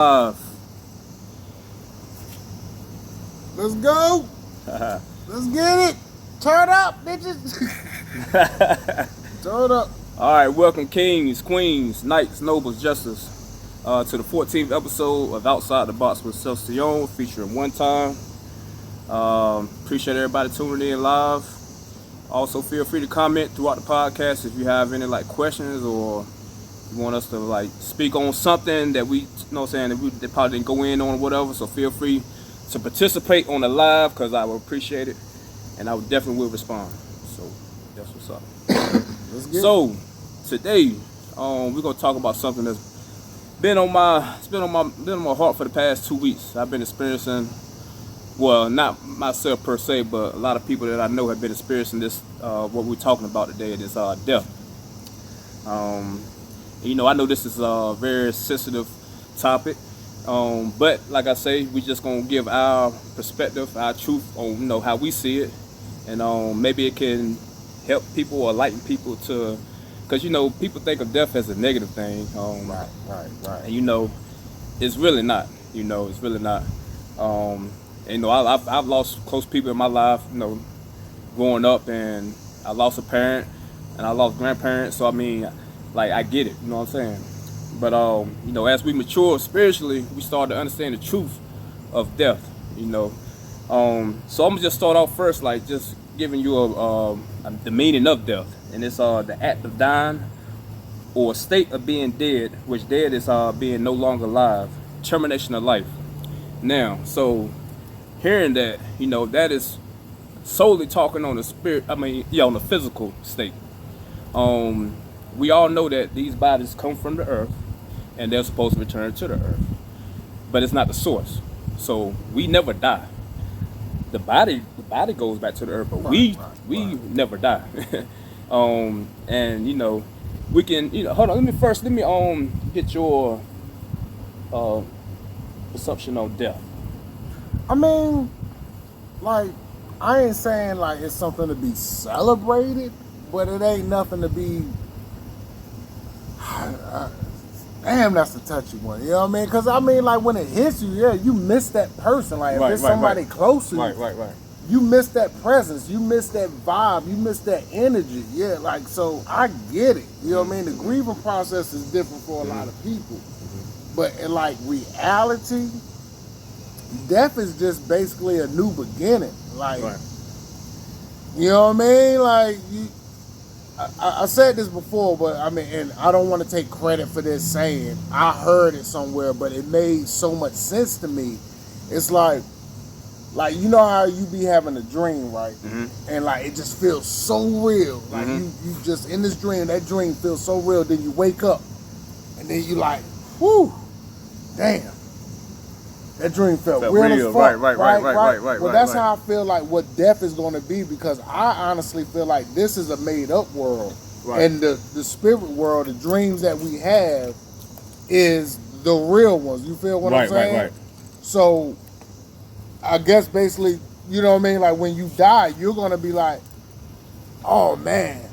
Uh, Let's go. Let's get it. Turn up, bitches. Turn up. All right, welcome kings, queens, knights, nobles, justice to the 14th episode of Outside the Box with Siyon, featuring One Time. Appreciate everybody tuning in live. Also, feel free to comment throughout the podcast if you have any questions or you want us to speak on something that we, that probably didn't go in on or whatever. So feel free to participate on the live because I would appreciate it, and I would definitely will respond. So that's what's up. So today, we're gonna talk about something that's been on my heart for the past 2 weeks. I've been experiencing, well, not myself per se, but a lot of people that I know have been experiencing this. What we're talking about today is death. I know this is a very sensitive topic, but like I say, we just gonna give our perspective, our truth on how we see it, and maybe it can help people or enlighten people to, because people think of death as a negative thing. Right. And it's really not. It's really not. I've lost close people in my life. Growing up, and I lost a parent, and I lost grandparents. So I get it. You know what I'm saying? But as we mature spiritually, we start to understand the truth of death. So I'm gonna just start off first, just giving you the meaning of death, and it's the act of dying or a state of being dead, which dead is being no longer alive, termination of life. Now, so hearing that, that is solely talking on the spirit. On the physical state. We all know that these bodies come from the earth, and they're supposed to return to the earth, but it's not the source. So we never die. The body goes back to the earth, but we never die. And we can hold on. Let me get your perception on death. I ain't saying it's something to be celebrated, but it ain't nothing to be. Damn, that's a touchy one. You know what I mean? Because when it hits you, yeah, you miss that person. If it's somebody close to you, Right. You miss that presence, you miss that vibe, you miss that energy. Yeah, so I get it. You know what I mean? The grieving process is different for a lot of people. But in reality, death is just basically a new beginning. You know what I mean? I said this before, but and I don't want to take credit for this saying. I heard it somewhere, but it made so much sense to me. It's like you know how you be having a dream, right? Mm-hmm. And it just feels so real. You just in this dream, that dream feels so real. Then you wake up, and then you whew, damn. That dream felt real as fuck. Right. Well, that's how I feel what death is going to be, because I honestly feel like this is a made-up world. Right. And the spirit world, the dreams that we have, is the real ones. You feel what I'm saying? Right. So, I guess basically, you know what I mean? When you die, you're going to be oh, man,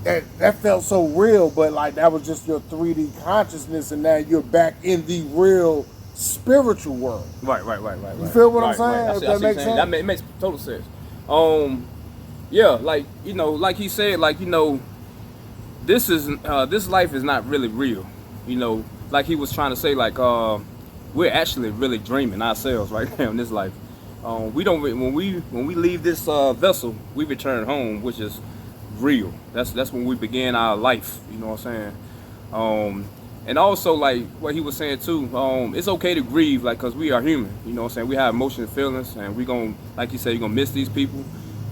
that felt so real, but that was just your 3D consciousness, and now you're back in the real spiritual world. Right. You feel what I'm saying? That makes sense. That makes total sense. Yeah, like he said, this life is not really real. Like he was trying to say, we're actually really dreaming ourselves right now in this life. We don't when we leave this vessel, we return home, which is real. That's when we begin our life. You know what I'm saying? And also, what he was saying too, it's okay to grieve, because we are human. You know what I'm saying? We have emotions and feelings, and we're going to, like you said, you're going to miss these people.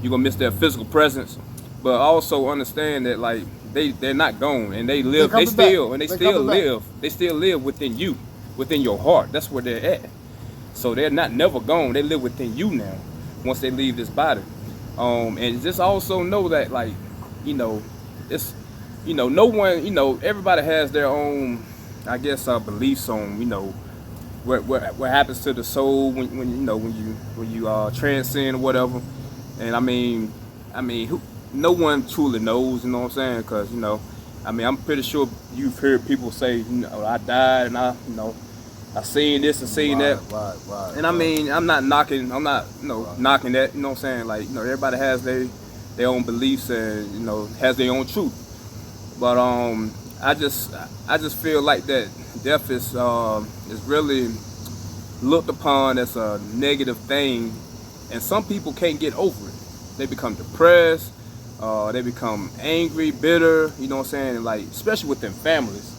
You're going to miss their physical presence. But also understand that, they're not gone, and they live, they still live within you, within your heart. That's where they're at. So they're not never gone. They live within you now, once they leave this body. And just also know that, it's, no one, everybody has their own, I guess, beliefs on, what happens to the soul when you transcend or whatever. And no one truly knows, you know what I'm saying? Because I'm pretty sure you've heard people say, I died, and I seen this and seen that. Right. And I mean, I'm not knocking knocking that, you know what I'm saying? Like, everybody has their own beliefs and, has their own truth. But I just feel like that death is really looked upon as a negative thing, and some people can't get over it. They become depressed, they become angry, bitter, you know what I'm saying? Like, especially within families.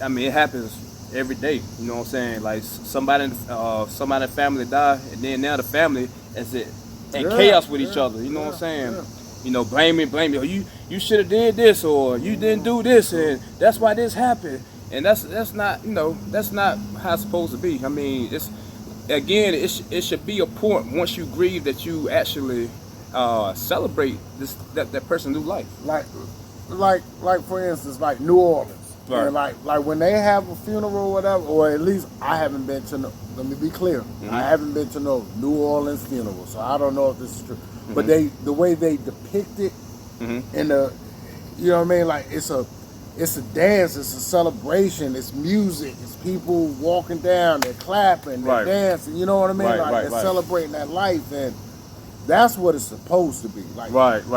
I mean, it happens every day, you know what I'm saying? Like, somebody in the family die, and then now the family is in chaos with each other, you know what I'm saying? Yeah. Blame me, oh, you should have did this, or you didn't do this, and that's why this happened. And that's not that's not how it's supposed to be. I mean, it should be a point once you grieve that you actually celebrate that person's new life. Like for instance, like New Orleans. Right. And like when they have a funeral or whatever, or at least I haven't been to let me be clear. Mm-hmm. I haven't been to no New Orleans funeral, so I don't know if this is true. Mm-hmm. But the way they depict it in the, you know what I mean? Like it's a dance, it's a celebration, it's music, it's people walking down, they're clapping, they're dancing, you know what I mean? They're celebrating that life, and that's what it's supposed to be. Like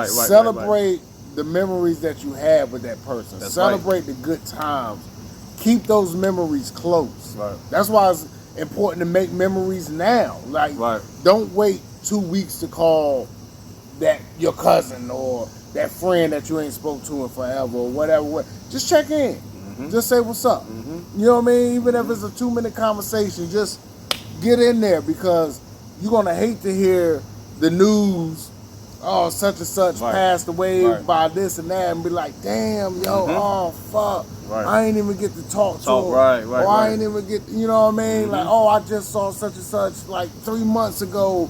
celebrate the memories that you have with that person. That's celebrate the good times. Keep those memories close. Right. That's why it's important to make memories now. Like don't wait 2 weeks to call that your cousin or that friend that you ain't spoke to in forever or whatever. Just check in. Mm-hmm. Just say what's up. Mm-hmm. You know what I mean? Even if it's a 2-minute conversation, just get in there, because you're going to hate to hear the news, oh, such and such passed away by this and that, and be like, damn, yo, oh, fuck. Right. I ain't even get to talk to him. Or I ain't even get, you know what I mean? Mm-hmm. Like, oh, I just saw such and such like 3 months ago.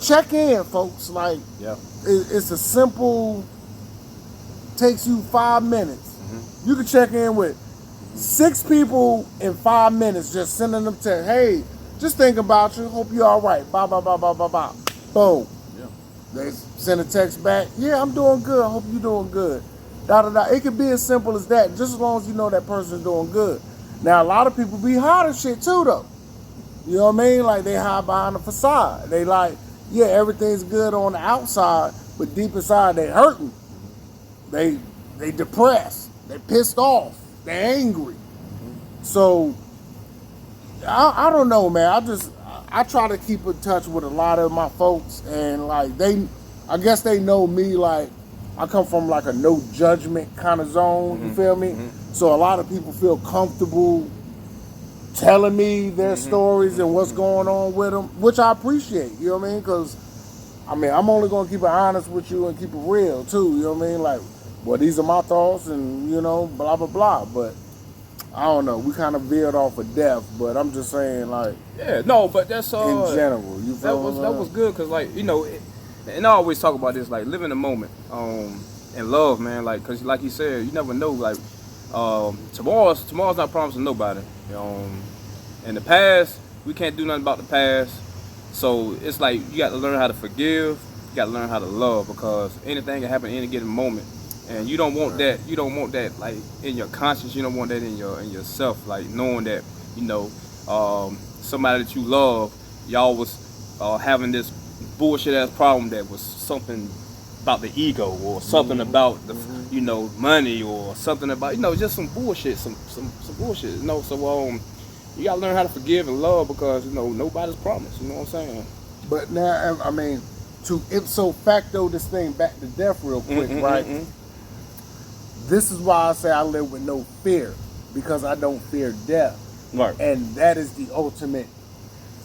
Check in, folks. Like, it's a simple, takes you 5 minutes. Mm-hmm. You can check in with 6 people in 5 minutes, just sending them text. Hey, just thinking about you. Hope you're all right. Bye, bye, bye, bye, bye, bye. Boom. Yeah. They send a text back. Yeah, I'm doing good. I hope you're doing good. Da, da, da. It could be as simple as that, just as long as you know that person's doing good. Now, a lot of people be hiding shit too, though. You know what I mean? Like, they hide behind the facade. They like, yeah, everything's good on the outside, but deep inside they hurting. They depressed. They pissed off. They angry. So I don't know, man. I try to keep in touch with a lot of my folks, and like I guess they know me. Like, I come from like a no judgment kind of zone. You feel me? So a lot of people feel comfortable telling me their stories and what's going on with them, which I appreciate, you know what I mean? Because, I mean, I'm only going to keep it honest with you and keep it real, too, you know what I mean? Like, well, these are my thoughts and, blah, blah, blah. But, I don't know, we kind of veered off of death, but I'm just saying, like... Yeah, no, but that's... in general, you feel that was good, because, like, and I always talk about this, like, live in the moment, and love, man, like, because, like you said, you never know, like, tomorrow's not promised to nobody. In the past, we can't do nothing about the past. So it's like you got to learn how to forgive. You got to learn how to love, because anything can happen at any given moment, and you don't want that. You don't want that like in your conscience. You don't want that in yourself. Like knowing that somebody that you love, y'all was having this bullshit ass problem that was something about the ego, or something about the money, or something about just some bullshit, some bullshit. So you gotta learn how to forgive and love, because nobody's promised. You know what I'm saying? But now, I mean, to ipso facto this thing back to death real quick, right? This is why I say I live with no fear, because I don't fear death. Right. And that is the ultimate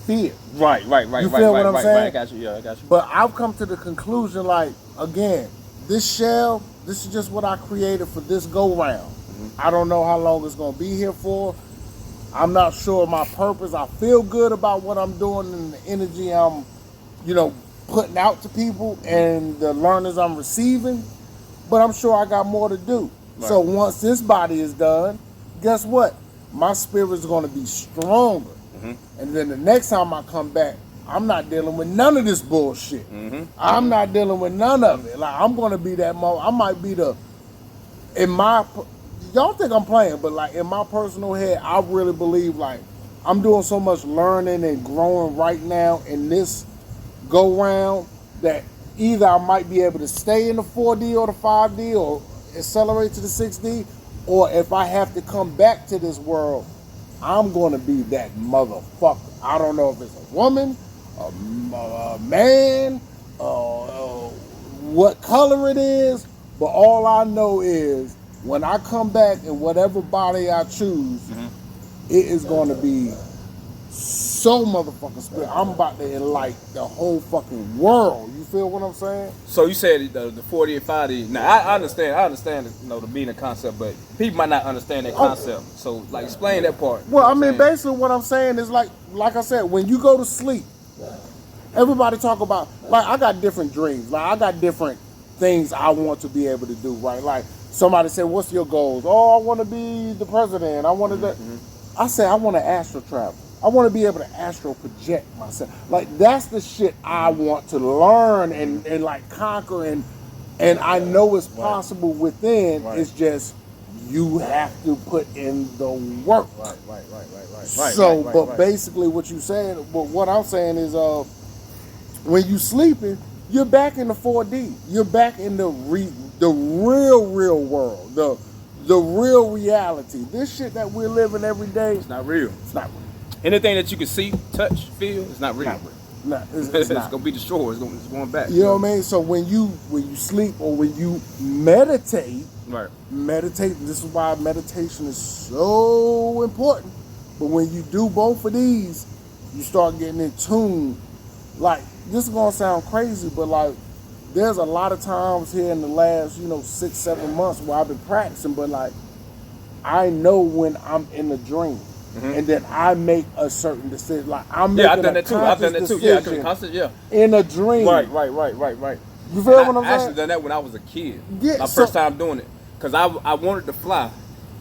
fear. Right. You feel what I'm saying? I got you. But I've come to the conclusion, like, again, this shell, this is just what I created for this go round. I don't know how long it's gonna be here for. I'm not sure of my purpose. I feel good about what I'm doing and the energy I'm, putting out to people and the learners I'm receiving. But I'm sure I got more to do. Right. So once this body is done, guess what? My spirit's gonna be stronger. And then the next time I come back, I'm not dealing with none of this bullshit. I'm not dealing with none of it. Like, I'm gonna be that I might be y'all think I'm playing, but like in my personal head, I really believe like I'm doing so much learning and growing right now in this go round that either I might be able to stay in the 4D or the 5D or accelerate to the 6D, or if I have to come back to this world, I'm going to be that motherfucker. I don't know if it's a woman, a man, what color it is, but all I know is when I come back in whatever body I choose, it is going to be so motherfucking spirit. I'm about to enlighten the whole fucking world. You feel what I'm saying? So you said the 40 and 50. Now I understand, you know, the meaning concept, but people might not understand that concept. So like, explain that part. Well, I mean, basically what I'm saying is like I said, when you go to sleep, everybody talk about, like, I got different dreams. Like, I got different things I want to be able to do, right? Like, somebody said, what's your goals? Oh, I want to be the president. I want to I said, I want to astral travel. I want to be able to astral project myself. Like, that's the shit I want to learn and like conquer, and I know it's possible within. It's just you have to put in the work. Right. Basically what you saying, but what I'm saying is when you sleeping, you're back in the 4D. You're back in the real world. The real reality. This shit that we're living every day. It's not real. It's not real. Anything that you can see, touch, feel, it's not real. No, it's gonna be destroyed. It's going back. You know what I mean? So when you sleep or when you meditate, meditate. This is why meditation is so important. But when you do both of these, you start getting in tune. Like, this is gonna sound crazy, but like, there's a lot of times here in the last 6-7 months where I've been practicing, but like, I know when I'm in a dream. And then I make a certain decision. Like, I'm making I've done that too. In a dream. Right. You feel what I'm saying? I actually done that when I was a kid. My first time doing it, because I wanted to fly,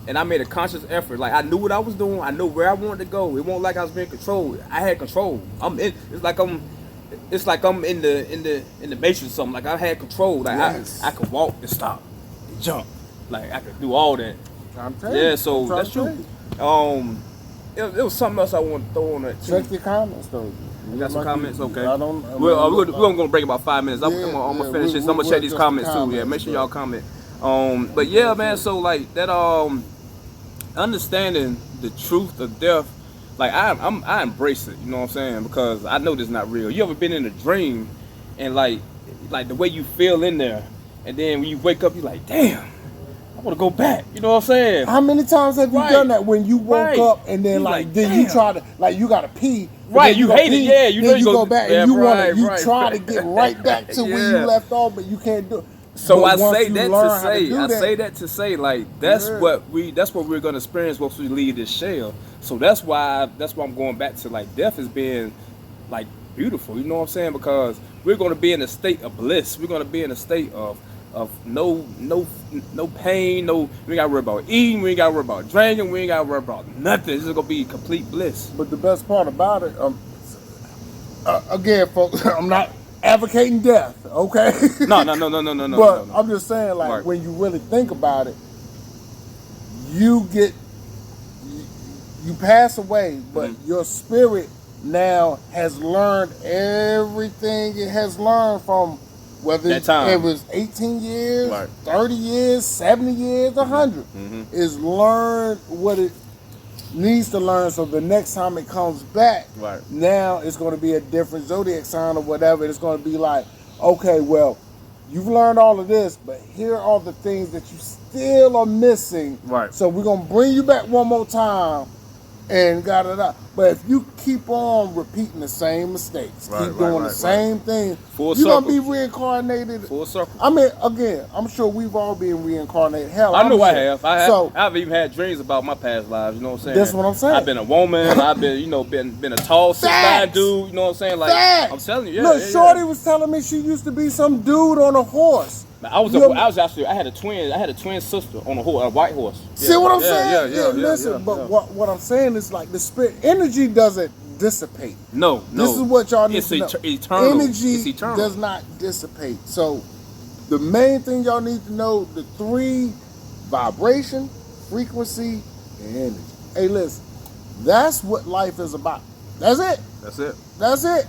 and I made a conscious effort. Like, I knew what I was doing. I knew where I wanted to go. It wasn't like I was being controlled. I had control. It's like I'm in the matrix or something. Like, I had control. Like, I could walk and stop and jump. Like, I could do all that. I'm telling you. Yeah, so that's true. It was something else I want to throw on that too. Check your comments though. You got some comments? Okay. We're only gonna break about 5 minutes. I'm gonna finish this. I'm gonna check these comments too. Yeah, make sure y'all comment. But yeah, man. So like that, understanding the truth of death, like I embrace it. You know what I'm saying? Because I know this is not real. You ever been in a dream, and like the way you feel in there, and then when you wake up, you're like, damn, I want to go back. You know what I'm saying? How many times have you done that when you woke up and then then you try to, like, you gotta pee. Right, you hate it. Yeah, you know you go back and you try to get right back to where you left off, but you can't do it. So I say that to say, like, that's what we're gonna experience once we leave this shell. So that's why I'm going back to, like, death as being like beautiful. You know what I'm saying? Because we're gonna be in a state of bliss. We're gonna be in a state of no pain, we ain't gotta worry about eating, we ain't gotta worry about drinking, we ain't gotta worry about nothing. This is gonna be complete bliss. But the best part about it, again, folks, I'm not advocating death, okay? No. But I'm just saying, like, when you really think about it, you pass away, but your spirit now has learned everything it has learned from. Whether it was 18 years, 30 years, 70 years, 100, is learn what it needs to learn. So the next time it comes back, now it's going to be a different zodiac sign or whatever. It's going to be like, okay, well, you've learned all of this, but here are the things that you still are missing. So we're going to bring you back one more time and got it up. But if you keep on repeating the same mistakes, keep doing the same thing, you're going to be reincarnated. Full circle. I mean, again, I'm sure we've all been reincarnated. Hell, I know I have. I've even had dreams about my past lives, you know what I'm saying? That's what I'm saying. I've been a woman, I've been, been a tall 6'9" dude, you know what I'm saying? Like, I'm telling you, Look, Shorty was telling me she used to be some dude on a horse. I had a twin sister on a horse, a white horse. See what I'm saying? Listen, but what I'm saying is, like, the spirit energy doesn't dissipate. No. This is what y'all need to know. Eternal. Energy does not dissipate. So the main thing y'all need to know, the 3: vibration, frequency, and energy. Hey, listen, that's what life is about. That's it. That's it. That's it.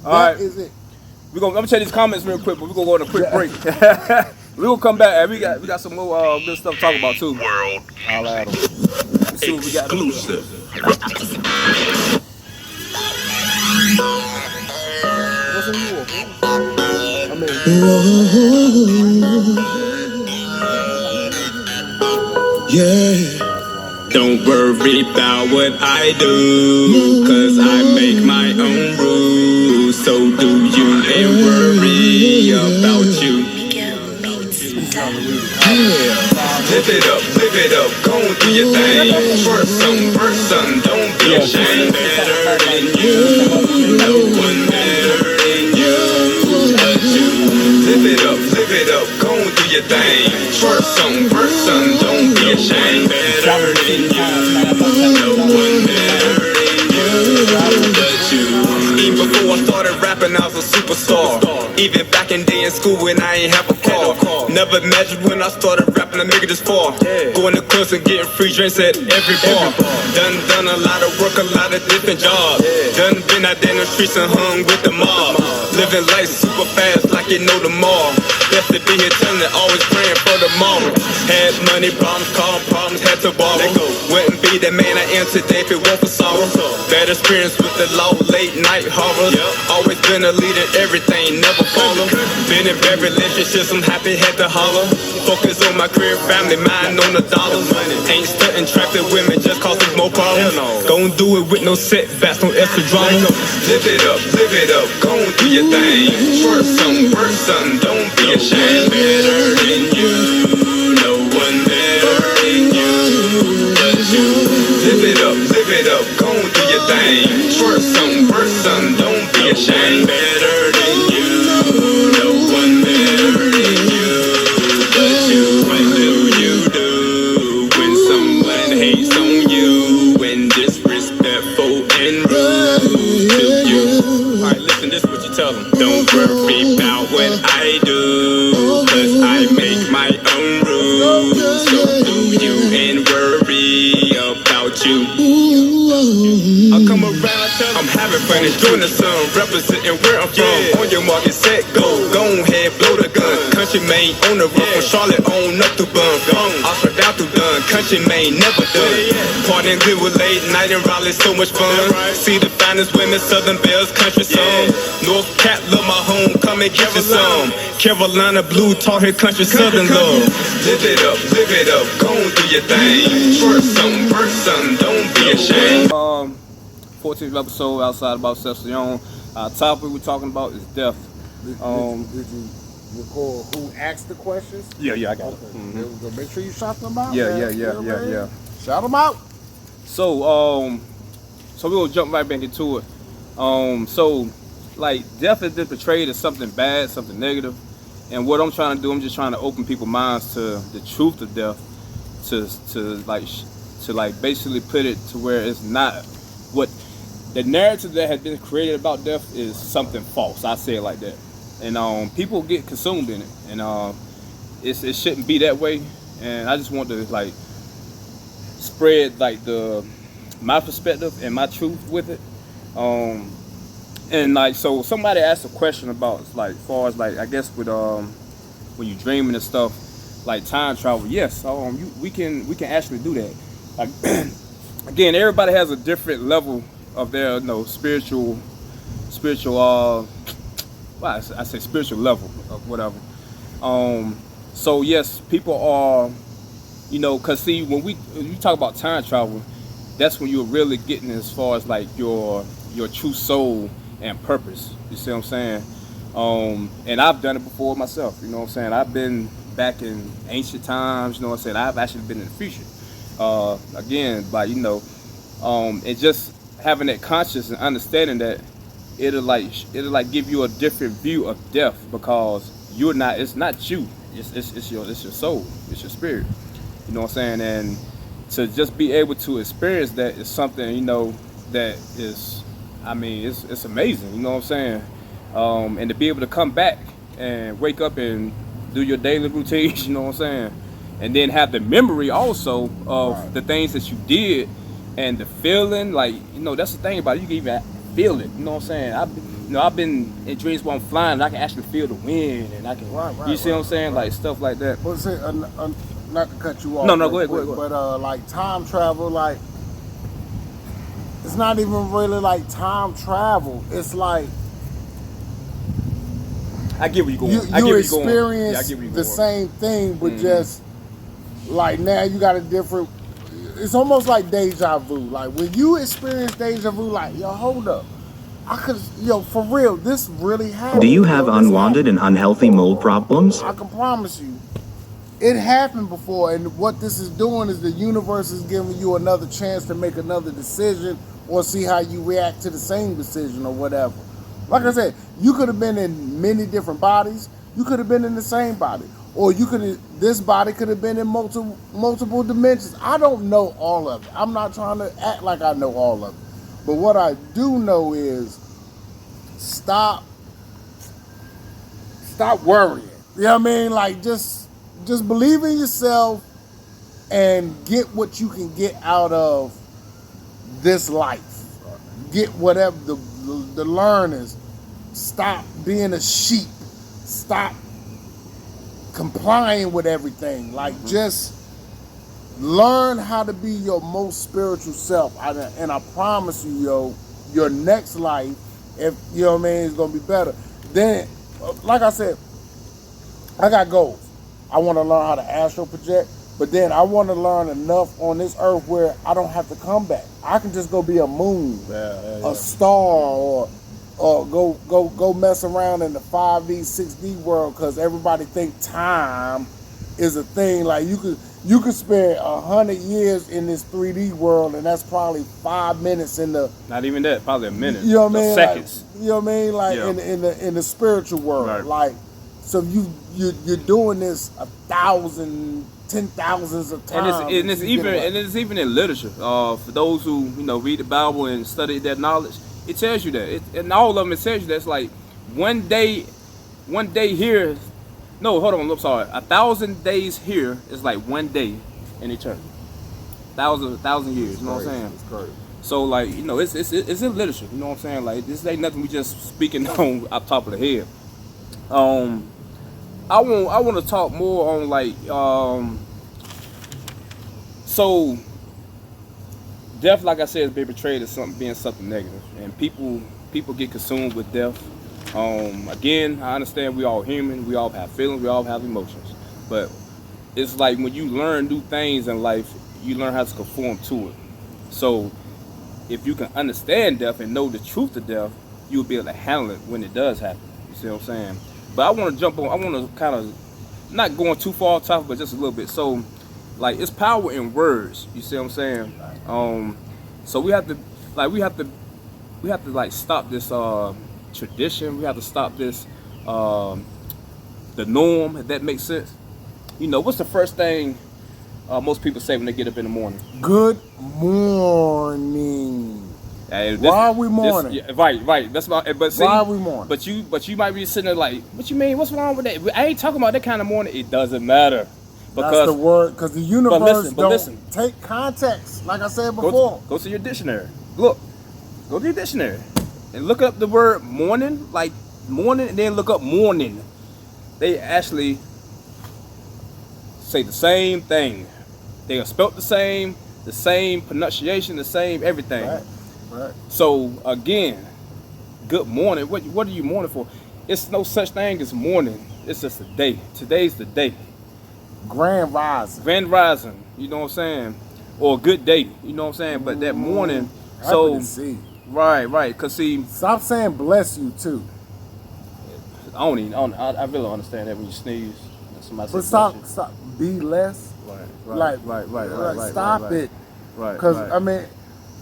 All That right. is it. I'm gonna check these comments real quick, but we're gonna go on a quick break. We're gonna come back and we got some more good stuff to talk about too. World I'll add them. Let's see what we got. exclusive. What's in you? I mean, Yeah. Don't worry about what I do, cause I make my own rules. So do you and worry about you. Live it up, go and do your thing. First something, don't be ashamed. Better than you, no one better than you but you. Live it up, go and do your thing. First something, don't be ashamed. Better than you, no one better than you but you. Even before I started rapping, I was a superstar. Even back in day in school when I ain't have a car. Never imagined when I started rapping I make it this far. Going to clubs and getting free drinks at every bar. Done a lot of work, a lot of different jobs. Done been out there in the streets and hung with the mob. Living life super fast like you know tomorrow. Best to be here telling it, always praying for tomorrow. Had money problems, car problems, had to borrow. Wouldn't be the man I am today if it weren't for sorrow. Bad experience with the law, late night horrors. Always been a leader, everything, never follow. Been in bad relationships, I'm happy, had to holler. Focus on my career, family, mind on the dollars. Ain't stunting traffic women just cause there's more problems. Gon' do it with no setbacks, no extra drama. Live it up, gon' do your thing. First something, don't be ashamed. Better than you, no one better than you but you. Live it up, gon' do your thing. First something, don't be ashamed. Better than you, no one better than you but you. What do you do when someone hates on you and disrespectful and rude to you? Alright, listen, this is what you tell them. Don't worry about what I do, cause I make my own rules. So do you and worry about you. I come around, I'm having fun, enjoying the sun, representing where I'm from. On your market, set, go ahead, blow the gun. Country made on the run, from Charlotte on up to Bun. Oxford down through done, country made never done. Partying good with late night in Raleigh, so much fun. See the finest women, Southern Bells, country song. North Cat, love my home, come and get you some. Carolina blue, taught here country Southern love. Live it up, go and do your thing. First something, don't be ashamed. 14th episode outside about Seth, Siyon. Topic we're talking about is death. Did you record who asked the questions? Yeah, I got Okay. it. Mm-hmm. Make sure you shout them out. Yeah, man. yeah. Shout them out. So we're gonna jump right back into it. So like death is just portrayed as something bad, something negative. And what I'm trying to do, I'm just trying to open people's minds to the truth of death, to basically put it to where it's not what the narrative that has been created about death is something false. I say it like that. And people get consumed in it, and it shouldn't be that way. And I just want to like spread like my perspective and my truth with it. And like, so somebody asked a question about like, as far as like, I guess with when you dreaming and stuff, like time travel. Yes, we can actually do that. Like, again, everybody has a different level of their spiritual. Well, I say spiritual level of whatever. So yes, people are, cause see, when you talk about time travel, that's when you're really getting as far as like your true soul and purpose. You see what I'm saying? And I've done it before myself. You know what I'm saying? I've been back in ancient times. You know what I'm saying? I've actually been in the future. Again, by and just having that conscious and understanding that it'll like give you a different view of death, because you're not. It's not you. It's your soul. It's your spirit. You know what I'm saying? And to just be able to experience that is something that is. I mean, it's amazing. You know what I'm saying? And to be able to come back and wake up and do your daily routines. You know what I'm saying? and then have the memory also of the things that you did and the feeling. Like, that's the thing about it. You can even feel it. You know what I'm saying? I've been in dreams where I'm flying and I can actually feel the wind, and I can, you see what I'm saying? Like stuff like that. But see, not to cut you off. No, go ahead. But like time travel, like it's not even really like time travel. It's like I get where you're going. You experience the same thing, but just like now you got a different. It's almost like deja vu. Like when you experience deja vu, like yo, hold up, I could, for real, this really happened. Do you have unwanted and unhealthy mold problems? I can promise you, it happened before, and what this is doing is the universe is giving you another chance to make another decision or see how you react to the same decision or whatever. Like I said, you could have been in many different bodies. You could have been in the same body, or this body could have been in multiple dimensions. I don't know all of it. I'm not trying to act like I know all of it, but what I do know is stop worrying. You know what I mean? Like just believe in yourself and get what you can get out of this life. Get whatever the learners. Stop being a sheep. Stop complying with everything. Like just learn how to be your most spiritual self. And I promise you, your next life, if you know what I mean, is gonna be better. Then, like I said, I got goals. I want to learn how to astral project, but then I want to learn enough on this earth where I don't have to come back. I can just go be a moon, a star, or go mess around in the 5D, 6D world, because everybody think time is a thing. Like you could spend 100 years in this 3D world, and that's probably 5 minutes in the. Not even that, probably a minute. You know what I mean? Seconds. Like, you know what I mean? Like in the spiritual world, right. like so you're doing this 1,000, 10,000s of times. And it's even in literature. For those who read the Bible and study their knowledge, it tells you that. And all of them, it tells you that it's like one day here. No, hold on. I'm sorry. 1,000 days here is like one day in eternity. 1,000 years. You know what I'm saying? It's crazy. So like it's in literature. You know what I'm saying? Like this ain't nothing we just speaking on off top of the head. I want to talk more on like so death, like I said, is being portrayed as being something negative, and people get consumed with death. Again, I understand we all human, we all have feelings, we all have emotions, but it's like when you learn new things in life, you learn how to conform to it. So if you can understand death and know the truth of death, you'll be able to handle it when it does happen. You see what I'm saying? But I want to jump on. I want to kind of not going too far off topic, but just a little bit. So, like, it's power in words. You see what I'm saying? So we have to stop this tradition. We have to stop this the norm. If that makes sense. What's the first thing most people say when they get up in the morning? Good morning. Why are we mourning? Right. That's about. But see, why are we mourning? But you might be sitting there like, what you mean? What's wrong with that? I ain't talking about that kind of mourning. It doesn't matter. Because that's the word. Because the universe listen. Take context. Like I said before. Go to your dictionary. Go to your dictionary and look up the word morning, like morning, and then look up morning. They actually say the same thing. They are spelt the same pronunciation, the same everything. Right. So again, good morning. What are you mourning for? It's no such thing as morning. It's just a day. Today's the day. Grand rising. You know what I'm saying? Or a good day. You know what I'm saying? But that morning. Happy to see. Right. Cause see. Stop saying bless you too. I really don't understand that when you sneeze. Somebody but says stop. Be less. Right. Stop it. Right. Because I mean.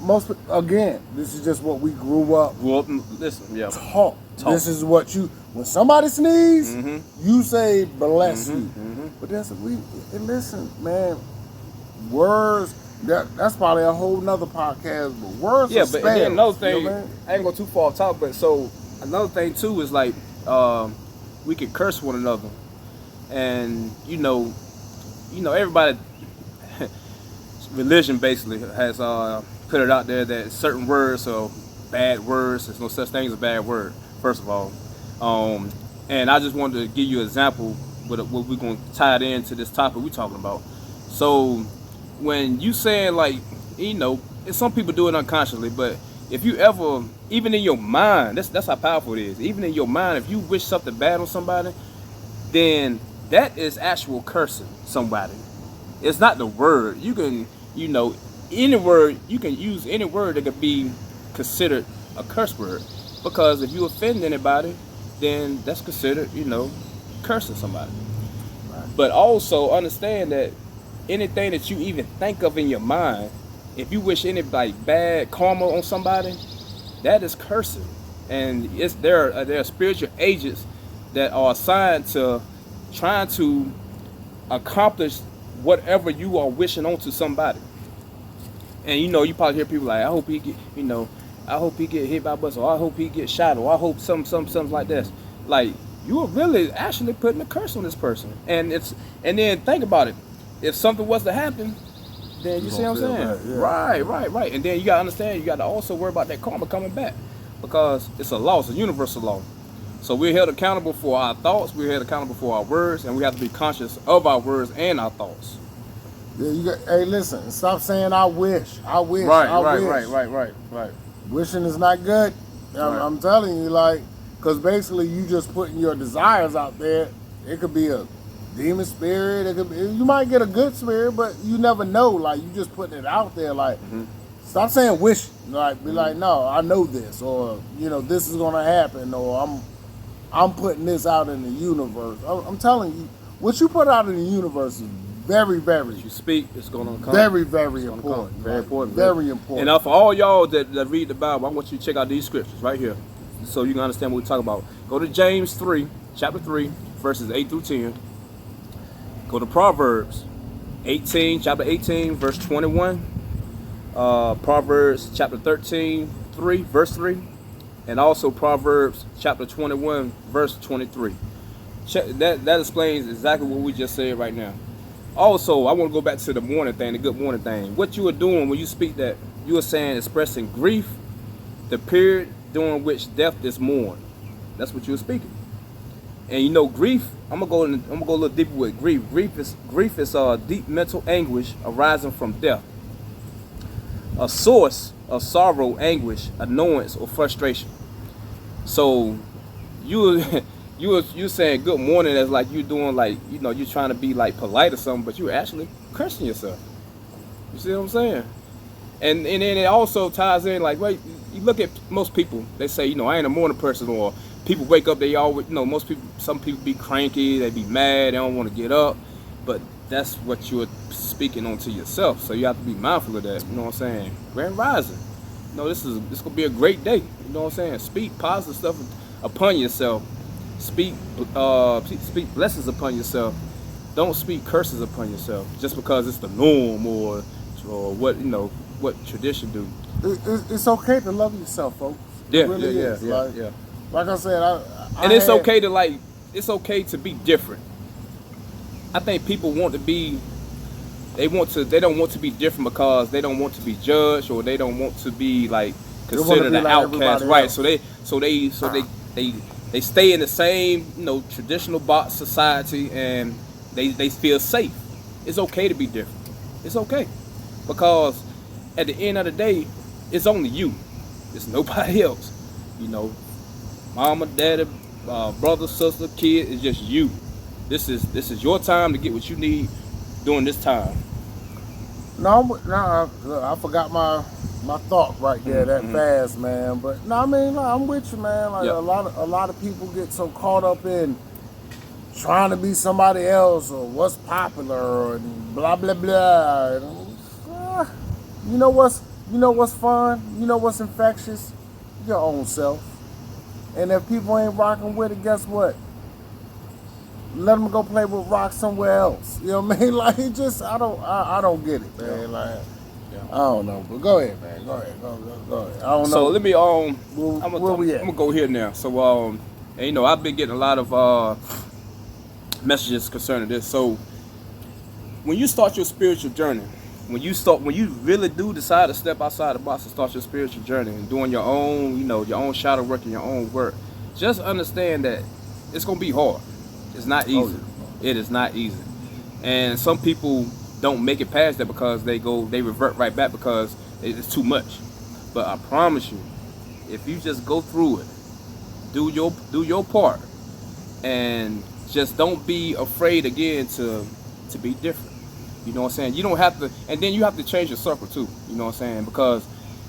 This is just what we grew up. Listen, yeah. Talk. This is what when somebody sneezes, you say bless you. But listen, man, words, that's probably a whole nother podcast, but words are spells. But then another thing, you know what I mean? I ain't go too far off top, but so another thing too is like, we can curse one another. And, you know, everybody, religion basically has put it out there that certain words are bad words. There's no such thing as a bad word, first of all. And I just wanted to give you an example with what we're going to tie it into this topic we're talking about. So when you saying, like, you know, and some people do it unconsciously, but if you ever, even in your mind, that's how powerful it is. Even in your mind, if you wish something bad on somebody, then that is actual cursing somebody. It's not the word. You can, you know, any word, you can use any word that could be considered a curse word. Because if you offend anybody, then that's considered, you know, cursing somebody. But also understand that anything that you even think of in your mind, if you wish any like bad karma on somebody, that is cursing. And there are spiritual agents that are assigned to trying to accomplish whatever you are wishing onto somebody. And you know, you probably hear people like, I hope he get, you know, I hope he get hit by a bus, or I hope he get shot, or I hope something like this. Like, you are really actually putting a curse on this person. And then think about it. If something was to happen, then you see what I'm saying? Bad, yeah. Right. And then you gotta understand, you gotta also worry about that karma coming back. Because it's a law, it's a universal law. So we're held accountable for our thoughts, we're held accountable for our words, and we have to be conscious of our words and our thoughts. Yeah, hey, listen, stop saying I wish. I wish. Right. Wishing is not good. I'm telling you, like, because basically you just putting your desires out there. It could be a demon spirit. It could be, you might get a good spirit, but you never know. Like, you just putting it out there. Like, stop saying wish. Like, be like, no, I know this, or you know, this is gonna happen, or I'm putting this out in the universe. I'm telling you, what you put out in the universe is very, very. If you speak, it's gonna come. Very, very important. Very important. Very important. And for all y'all that read the Bible, I want you to check out these scriptures right here, so you can understand what we're talking about. Go to James 3, chapter 3, verses 8 through 10. Go to Proverbs 18, chapter 18, verse 21. Proverbs chapter 13, 3, verse 3. And also Proverbs chapter 21, verse 23. That explains exactly what we just said right now. Also, I want to go back to the morning thing, the good morning thing. What you are doing when you speak that, you are saying expressing grief, the period during which death is mourned. That's what you are speaking. And you know, grief, I'm gonna go a little deeper with grief. Grief is deep mental anguish arising from death. A source of sorrow, anguish, annoyance, or frustration. So you saying good morning as like you doing, like, you know, you're trying to be like polite or something, but you're actually cursing yourself. You see what I'm saying? And then it also ties in, like, well, you look at most people, they say, you know, I ain't a morning person, or people wake up, they always, you know, some people be cranky, they be mad, they don't want to get up, but that's what you're speaking on to yourself. So you have to be mindful of that. You know what I'm saying? Grand Rising. You know, this gonna be a great day. You know what I'm saying? Speak positive stuff upon yourself. Speak blessings upon yourself. Don't speak curses upon yourself just because it's the norm or what, you know, what tradition do. It's okay to love yourself, folks. Yeah, it really is. Yeah. Like I said, it's okay to be different. I think people want to be, they don't want to be different because they don't want to be judged, or they don't want to be like considered an outcast, right? So they stay in the same, you know, traditional box society, and they feel safe. It's okay to be different. It's okay, because at the end of the day, it's only you. It's nobody else. You know, mama, daddy, brother, sister, kid. It's just you. This is your time to get what you need during this time. No, I forgot my thought right there that fast, man. But no, I mean, I'm with you, man. Like, a lot of people get so caught up in trying to be somebody else, or what's popular, and blah blah blah. You know what's fun? You know what's infectious? Your own self. And if people ain't rocking with it, guess what? Let them go play with rock somewhere else. You know what I mean? Like, it just, I don't get it, man. Like, I don't know. But go ahead, man. Go ahead. I don't know. So let me where we at? I'm gonna go here now. So and you know, I've been getting a lot of messages concerning this. So when you start your spiritual journey, when you really do decide to step outside the box and start your spiritual journey and doing your own, your own shadow work and your own work, just understand that it's gonna be hard. It's not easy. It is not easy. And some people don't make it past that because they revert right back because it's too much. But I promise you, if you just go through it, do your part, and just don't be afraid again to be different. You know what I'm saying? You don't have to, and then you have to change your circle too. You know what I'm saying? Because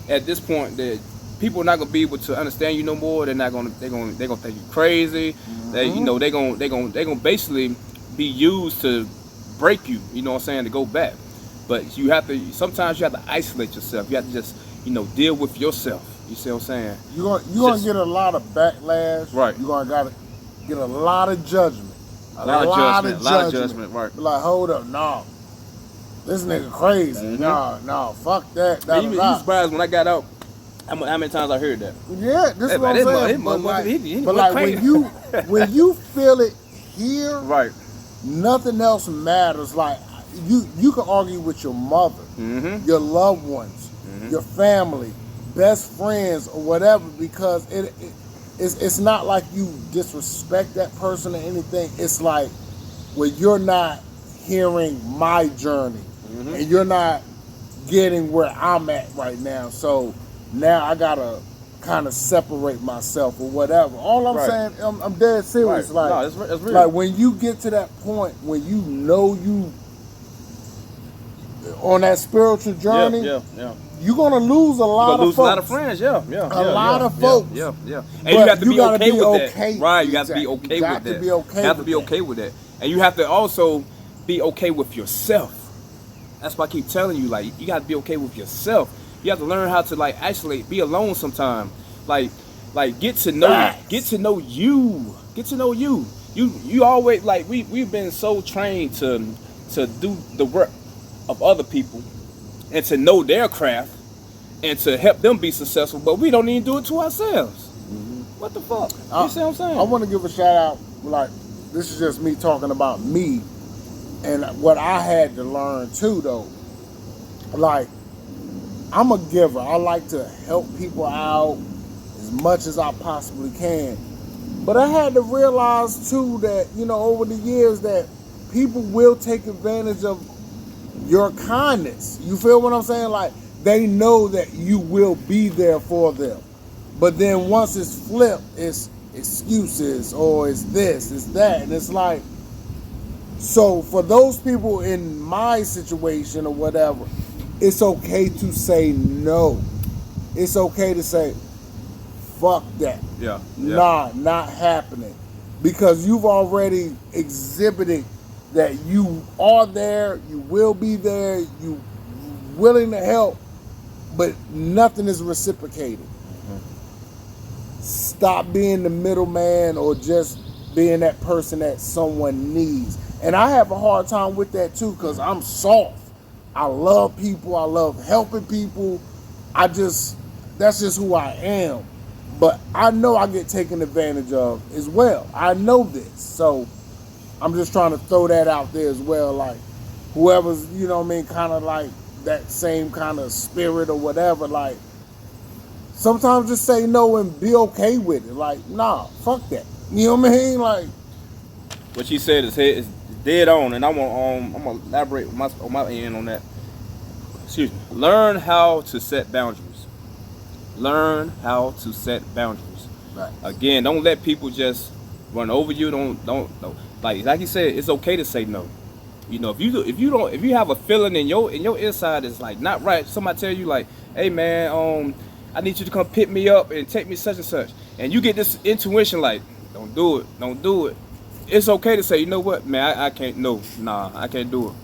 at this point, that people are not gonna be able to understand you no more. They're gonna think you crazy. Mm-hmm. They're gonna basically be used to break you. You know what I'm saying? To go back. But sometimes you have to isolate yourself. You have to just deal with yourself. You see what I'm saying? You're gonna get a lot of backlash. Right. You're gonna get a lot of judgment. A lot of judgment. Right. Be like, hold up, no. This nigga crazy. Mm-hmm. No, fuck that. You surprised when I got out how many times I heard that? Yeah, this is what I'm saying. But like when you feel it here, right, nothing else matters. Like you can argue with your mother, mm-hmm. your loved ones, mm-hmm. your family, best friends, or whatever, because it's not like you disrespect that person or anything. It's like when you're not hearing my journey, mm-hmm. and you're not getting where I'm at right now. So now I gotta kind of separate myself or whatever. All I'm saying, I'm dead serious. Right. Like, No, it's real. Like when you get to that point when you know you on that spiritual journey, yeah. you're gonna lose a lot of folks. A lot of friends, yeah. A lot of folks. Yeah. And you have to be okay with that. Right, you have to be okay with that. You have to be okay. You have to be okay with that. And you have to also be okay with yourself. That's why I keep telling you, like, you got to be okay with yourself. You have to learn how to, like, isolate, be alone sometime. Like get to know you. Get to know you. You always, like, we've been so trained to do the work of other people and to know their craft and to help them be successful, but we don't even do it to ourselves. Mm-hmm. What the fuck? You see what I'm saying? I want to give a shout out, like, this is just me talking about me and what I had to learn too, though. Like, I'm a giver. I like to help people out as much as I possibly can. But I had to realize too that, over the years that people will take advantage of your kindness. You feel what I'm saying? Like, they know that you will be there for them. But then once it's flipped, it's excuses or it's this, it's that. And it's like, so for those people in my situation or whatever, it's okay to say no. It's okay to say, fuck that. Yeah. Nah, not happening. Because you've already exhibited that you are there, you will be there, you willing to help, but nothing is reciprocated. Mm-hmm. Stop being the middleman or just being that person that someone needs. And I have a hard time with that too, because I'm soft. I love people, I love helping people. That's just who I am. But I know I get taken advantage of as well. I know this. So I'm just trying to throw that out there as well. Like, whoever's, kind of like that same kind of spirit or whatever, like, sometimes just say no and be okay with it. Like, nah, fuck that. You know what I mean? Like, what she said is dead on, and I'm gonna elaborate on my end on that. Excuse me. Learn how to set boundaries. Learn how to set boundaries. Right. Again, don't let people just run over you. Don't like you said, it's okay to say no. If you have a feeling in your inside is like not right, somebody tell you like, hey man, I need you to come pick me up and take me such and such, and you get this intuition like, don't do it. It's okay to say, you know what, man, I can't. I can't do it.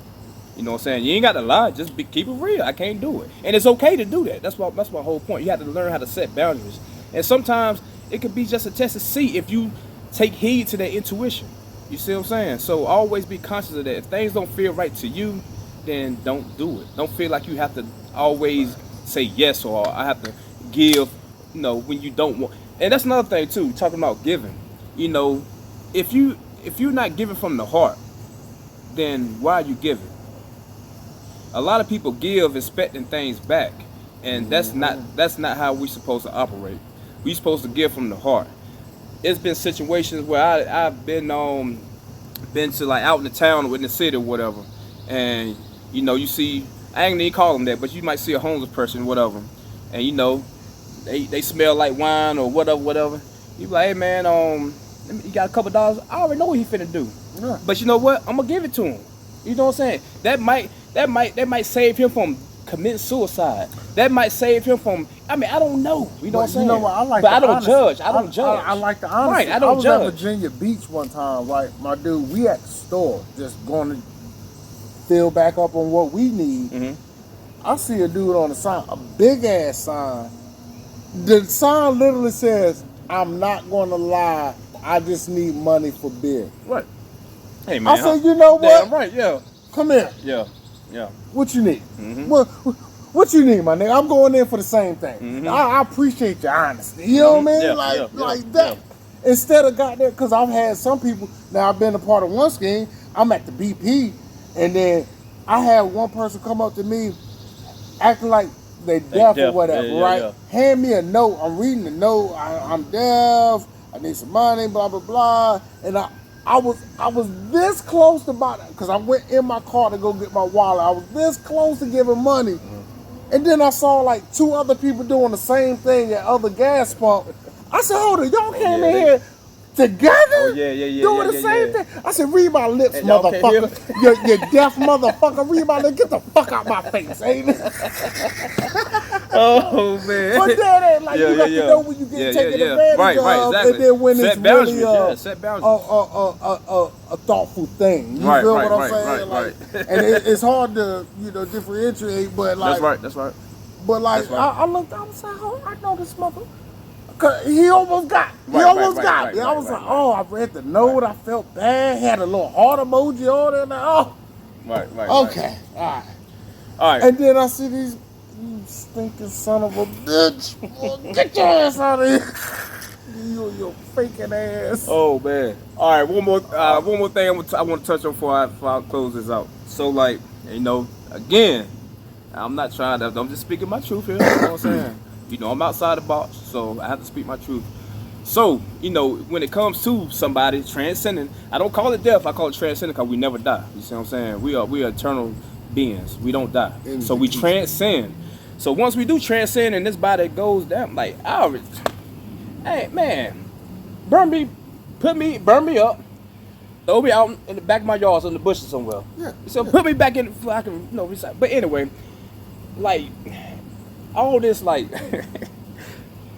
You know what I'm saying? You ain't got to lie. Just keep it real. I can't do it. And it's okay to do that. That's my whole point. You have to learn how to set boundaries. And sometimes it could be just a test to see if you take heed to that intuition. You see what I'm saying? So always be conscious of that. If things don't feel right to you, then don't do it. Don't feel like you have to always say yes or I have to give, when you don't want. And that's another thing too, talking about giving. If you're not giving from the heart, then why are you giving? A lot of people give expecting things back, and that's not how we supposed to operate. We supposed to give from the heart. It's been situations where I've been to like out in the town or in the city or whatever, and you see, I ain't even call them that, but you might see a homeless person or whatever, and they smell like wine or whatever. You be like, hey man, you got a couple dollars? I already know what he finna do. Yeah. But you know what? I'm gonna give it to him. You know what I'm saying? That might save him from committing suicide. That might save him from. I mean, I don't know. You know what I'm saying? You know what? I like. But I don't honesty. judge. I don't judge. I like the honesty. Right. I don't was judge. at Virginia Beach one time. Right, my dude. We at the store just going to fill back up on what we need. Mm-hmm. I see a dude on the sign, a big ass sign. The sign literally says, "I'm not going to lie. I just need money for beer." Right. Hey man. I said, you know what? Damn right. Yeah. Come here. Yeah. What you need? Mm-hmm. What you need, my nigga? I'm going in for the same thing. Mm-hmm. I appreciate your honesty. You know what I mean? Yeah, like that. Yeah. Instead of got there, because I've had some people. Now I've been a part of one scheme. I'm at the BP, and then I had one person come up to me, acting like they deaf or whatever, right? Yeah. Hand me a note. I'm reading the note. I'm deaf. I need some money. Blah blah blah. And I was this close to about it because I went in my car to go get my wallet. I was this close to giving money, and then I saw like 2 other people doing the same thing at other gas pump. I said, "Hold on, y'all came in here together, doing the same thing." I said, "Read my lips, and motherfucker. You deaf motherfucker. Read my lips. Get the fuck out my face, ain't it?" Oh man! But then, like, you got to know when you get taken advantage right, of, exactly. and then when set it's really set boundaries. a thoughtful thing. You feel what I'm saying? Like, and it's hard to differentiate, but like That's right. But like I looked, I was like, oh, I know this mother. Cause he almost got me. I was like, oh, I read the note. I felt bad. Had a little heart emoji on it. Like, oh, right. Okay, all right. And then I see these. You stinking son of a bitch. Get your ass out of here. You faking ass. Oh, man. All right, one more thing I want to touch on before I close this out. So, like, again, I'm not trying to, I'm just speaking my truth here. You know what I'm saying? I'm outside the box, so I have to speak my truth. So, when it comes to somebody transcending, I don't call it death, I call it transcending because we never die. You see what I'm saying? We are eternal beings. We don't die. So we transcend. So once we do transcend and this body goes down, like hey man, burn me up, throw me out in the back of my yard in the bushes somewhere. So put me back in so I can recycle. But anyway, like all this like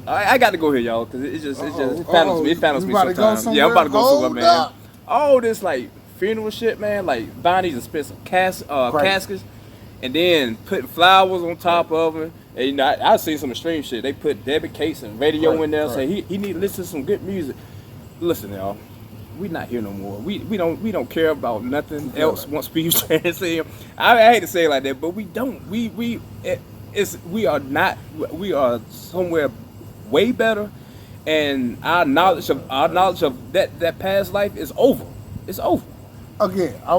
I got to go here, y'all, because it follows me sometimes. Yeah, I'm about to go somewhere, man. All this like funeral shit, man, like buying these expensive caskets. And then putting flowers on top of it. And I've seen some extreme shit. They put Debbie Cates and radio in there. Say he need to listen to some good music. Listen, y'all, we not here no more. We don't care about nothing else once we transcend. I hate to say it like that, but we don't. We are somewhere way better, and our knowledge of that past life is over. It's over. Again, I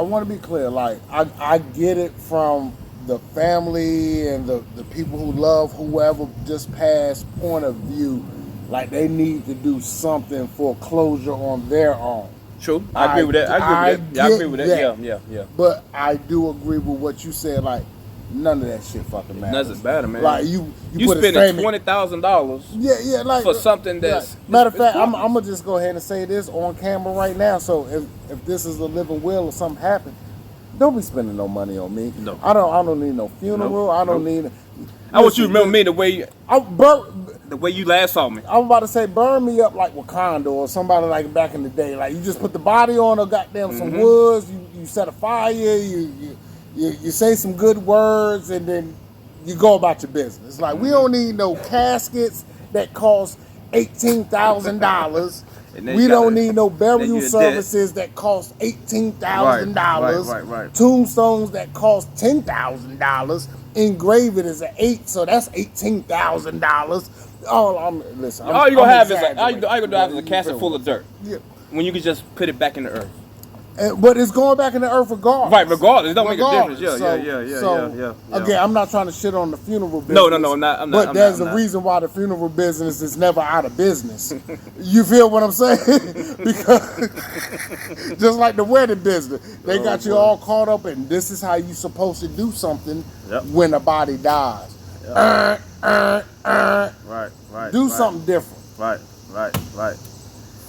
want to be clear. Like, I get it from the family and the people who love whoever just passed point of view. Like, they need to do something for closure on their own. True. I agree with that. I agree with that. Yeah. But I do agree with what you said. Like, none of that shit fucking matters. Doesn't matter, man. Like, you spending $20,000. Yeah, like for something that's matter of fact. I'm gonna just go ahead and say this on camera right now. So if this is a living will or something happen, don't be spending no money on me. No. I don't need no funeral. I don't need. I want you to remember me the way you last saw me. I was about to say burn me up like Wakanda or somebody like back in the day. Like, you just put the body on or goddamn some woods. You set a fire. You say some good words and then you go about your business. Like, we don't need no caskets that cost $18,000. We don't need no burial services that cost $18,000. Right. Tombstones that cost $10,000. Engraved it as an 8, so that's $18,000. All you're gonna have is a casket full of dirt. Yeah. When you can just put it back in the earth. But it's going back in the earth regardless. Right, regardless, it don't make a Regardless. difference. Yeah. Again, I'm not trying to shit on the funeral business. No, I'm not. But there's a reason why the funeral business is never out of business. You feel what I'm saying? Because just like the wedding business, they got you all caught up in this is how you supposed to do something when a body dies. Right. Do something different. Right.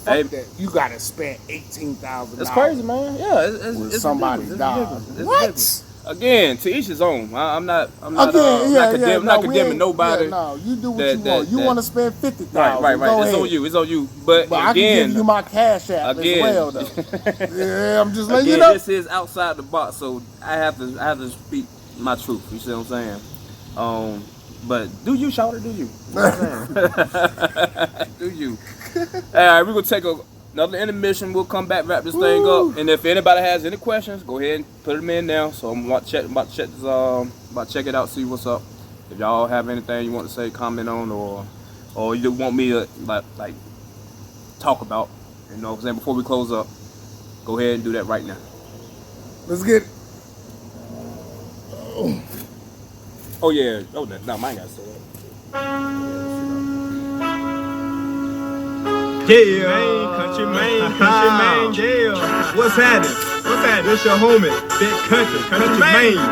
Fuck that. You gotta spend $18,000. It's crazy, man. Yeah, it's somebody dies. What? Again, to each his own. I'm not condemning nobody. Yeah, no, you do what you want. You want to spend $50,000. Right. Go It's ahead. on you. It's on you. But again, I can give you my cash app as well, though. Yeah, I'm just letting you know. This is outside the box, so I have to speak my truth. You see what I'm saying? But do you, Shawty? Do you? You know what I'm saying? Do you? All right, we're gonna take another intermission. We'll come back, wrap this thing up, and if anybody has any questions, go ahead and put them in now. So I'm about to check it out, see what's up. If y'all have anything you want to say, comment on, or you want me to like talk about, you know what I'm saying, before we close up, go ahead and do that right now. Let's get it. Oh yeah. Oh no, mine got to say that. Yeah, country man, yeah. What's happening? This your homie, Big Country man.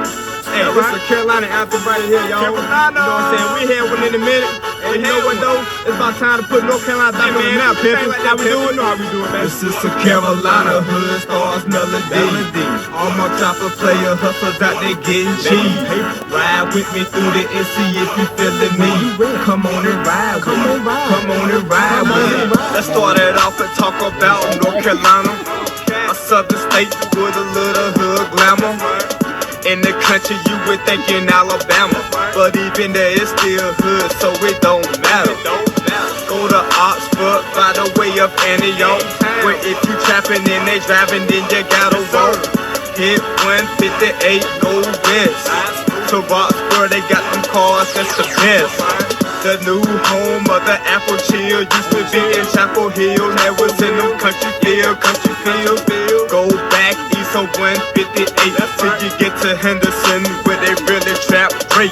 Hey, this is a Carolina anthem right here, y'all. Carolina. You know what I'm saying? We had one in a minute. Hey, you know what though? It's about time to put North Carolina back on the map, pimpin'. How we do it? Know how we do it, man. This is a Carolina hood stars melody. All my chopper player hustlers out there getting cheese. Ride with me through the NC if you feelin' me. Come on and ride with me. Come on and ride with me. Let's start it off and talk about North Carolina, a southern state with a little hood glamour. In the country, you would think in Alabama, but even there it's still hood, so it don't matter. Go to Oxford by the way of Antioch, where if you trapping and they driving, then you gotta walk. Hit 158, go west to Roxborough, they got them cars, that's the best. The new home of the Apple Chill used to be in Chapel Hill, now it's in them country field. Go back east on 158 till you get to Henderson, where they really trap great.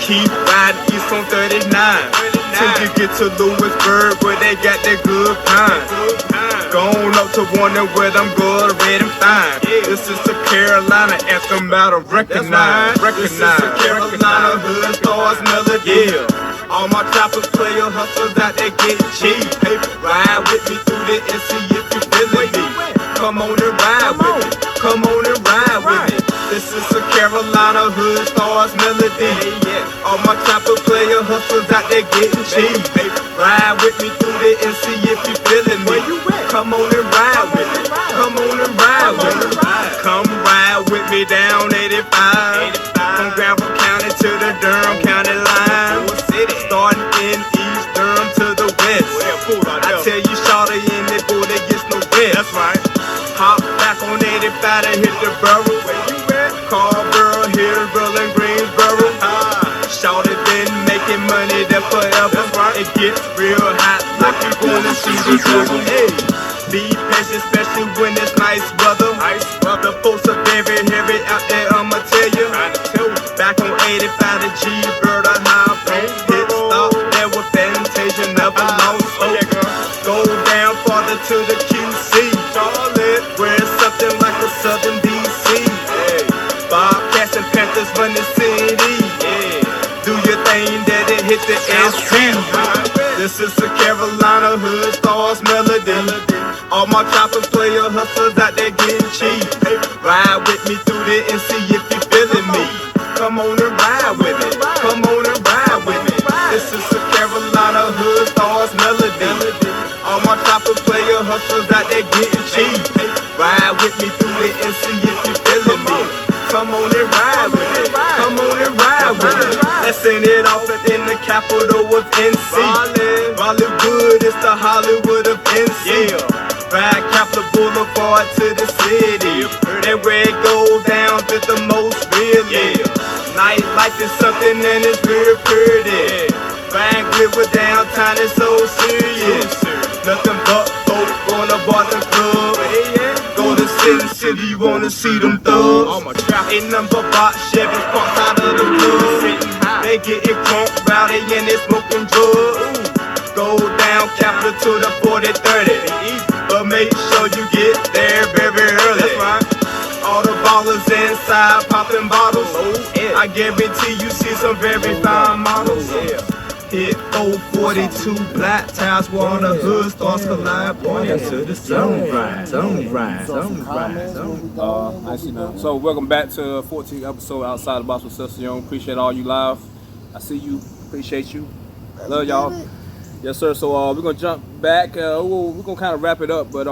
Keep riding east on 39 till you get to Lewisburg, where they got that good pine. Going up to Warner where them good, red and fine. This is the Carolina anthem out of recognize. This is the Carolina hood stars melody. All my choppers player hustlers out there getting cheap. Ride with me through the NC if you feelin' me. Come on and ride with me. Come on and ride with me. This is the Carolina hood stars melody. All my chopper player hustlers out there getting cheap. Ride with me through the NC if you feelin' me. Come on and ride with me. Come on and ride with me. Come ride with me down 85. From Gravel County to the Durham County line. Starting in East Durham to the west. I tell you, shawty, in that boy, there gets no rest. That's right. Hop back on 85 and hit the borough. Carlboro, Hillsboro, and Greensboro. Shawty been making money there forever. It gets real hot like you gonna see the devil. Hey, be patient, especially when it's nice weather. The folks are very heavy out there, I'ma tell you. Back on 85, the G-Bird, a high pit stop there with Fantasia, never lost hope. Go down farther to the QC, Charlotte, where it's something like a Southern DC. Bobcats and Panthers run the city. Do your thing, daddy, hit the SC. This is the Carolina hood stars melody. All my choppers player hustlers out there getting cheap. Ride with me through the NC if you feelin' me. Come on and ride with me. Come on and ride with me. This is the Carolina hood stars melody. All my chopper player hustlers out there getting cheap. Ride with me through the NC if you feelin' me. Come on and ride with me. Come on and ride with me. Let's send it off in the capital of NC. Bollywood is the Hollywood of NC. Ride Capitol Boulevard to the city. And where it goes down to the most really. Nightlife is something and it's real pretty. Bang with downtown is so serious. Nothing but folk on a bar and club. Go to Sin City, you wanna see them thugs. Ain't number box Chevy parked out of the club. They getting crunk, rowdy, and they smoking drugs. Go down Capitol to the 40-30. But make sure you get there very early. That's right. All the ballers inside popping bottles. I guarantee you see some very fine models. Hit 442 black tires where all the hood starts collide. Pointing to the sunrise. I see now. So welcome back to the 14th episode Outside the Box with Seth Siyon. Appreciate all you live. I see you. Appreciate you. Love y'all. Yes, sir. So we're gonna jump back. We're gonna kind of wrap it up, but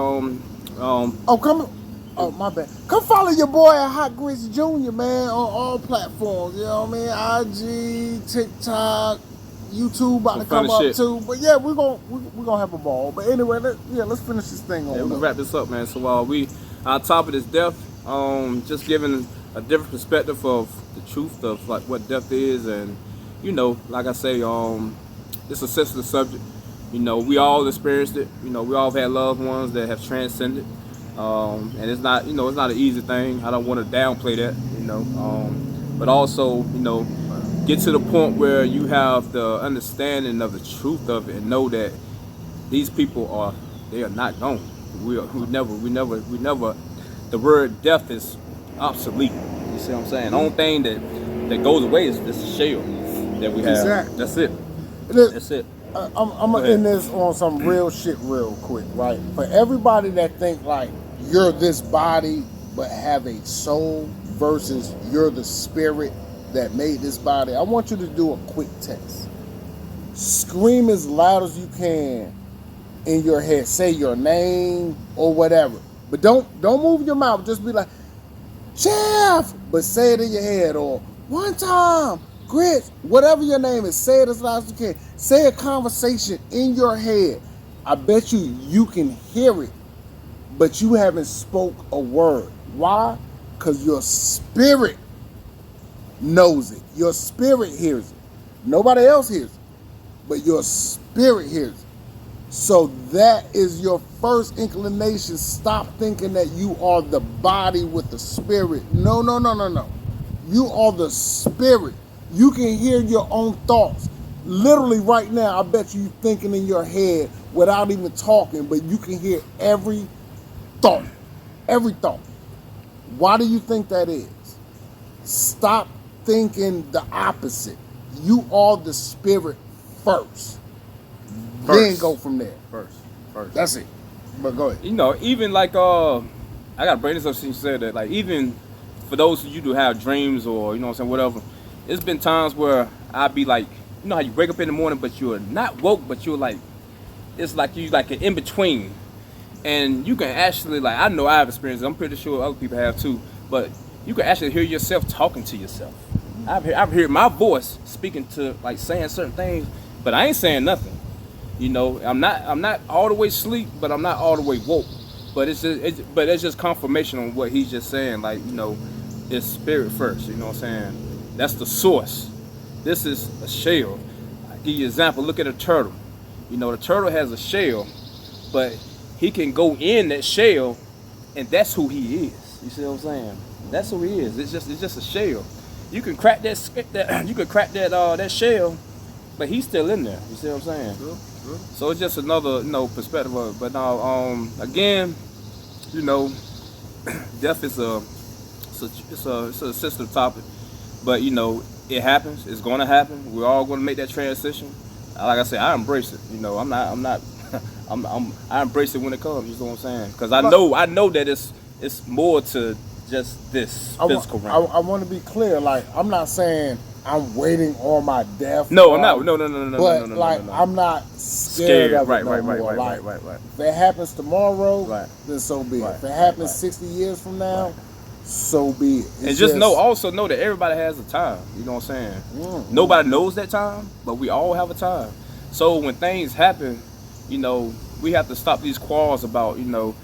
Oh, my bad. Come follow your boy at Hot Grits Jr., man, on all platforms. You know what I mean? IG, TikTok, YouTube about to come up too. But yeah, we're gonna have a ball. But anyway, let's finish this thing on. Yeah, we'll wrap this up, man. So our topic is death. Just giving a different perspective of the truth of like what death is, and like I say, it's a sensitive subject. We all experienced it. We all have had loved ones that have transcended. And it's not, it's not an easy thing. I don't want to downplay that, but also, get to the point where you have the understanding of the truth of it and know that these people they are not gone. We never, the word death is obsolete. You see what I'm saying? The only thing that goes away is this shell that we have. Exactly. That's it. That's it. I'm gonna end this on some real shit real quick, right? For everybody that think like you're this body but have a soul versus you're the spirit that made this body, I want you to do a quick test. Scream as loud as you can in your head. Say your name or whatever. But don't move your mouth. Just be like, Chef! But say it in your head, or one time, Grits, whatever your name is, say it as loud as you can. Say a conversation in your head. I bet you can hear it, but you haven't spoke a word. Why? Because your spirit knows it. Your spirit hears it. Nobody else hears it, but your spirit hears it. So that is your first inclination. Stop thinking that you are the body with the spirit. No. You are the spirit. You can hear your own thoughts. Literally right now, I bet you thinking in your head without even talking, but you can hear every thought. Every thought. Why do you think that is? Stop thinking the opposite. You are the spirit first. Then go from there. First. That's it. But go ahead. Even like I gotta bring this up since you said that. Like even for those of you who have dreams or whatever, it's been times where I'd be like, how you wake up in the morning but you're not woke, but you're like, it's like you like an in between, and you can actually like, I know I have experienced it, I'm pretty sure other people have too, but you can actually hear yourself talking to yourself. I've heard my voice speaking to, like, saying certain things, but I ain't saying nothing. I'm not all the way asleep, but I'm not all the way woke. But it's just confirmation on what he's just saying. Like, it's spirit first. You know what I'm saying? That's the source. This is a shell. I give you an example. Look at a turtle. The turtle has a shell, but he can go in that shell, and that's who he is. You see what I'm saying? That's who he is. It's just a shell. You can crack that shell, but he's still in there. You see what I'm saying? Good. So it's just another perspective of it. But now again, death is a sensitive topic. But it happens. It's going to happen. We're all going to make that transition. Like I said, I embrace it. I embrace it when it comes. You know what I'm saying? Because I know that it's more to just this physical realm. I want to be clear. Like, I'm not saying I'm waiting on my death. No, I'm not. No. But like, I'm not scared of it no more. Right. If it happens tomorrow, then so be it. If it happens 60 years from now, so be it. And just also know that everybody has a time. You know what I'm saying? Mm-hmm. Nobody knows that time, but we all have a time. So when things happen, we have to stop these quarrels about, you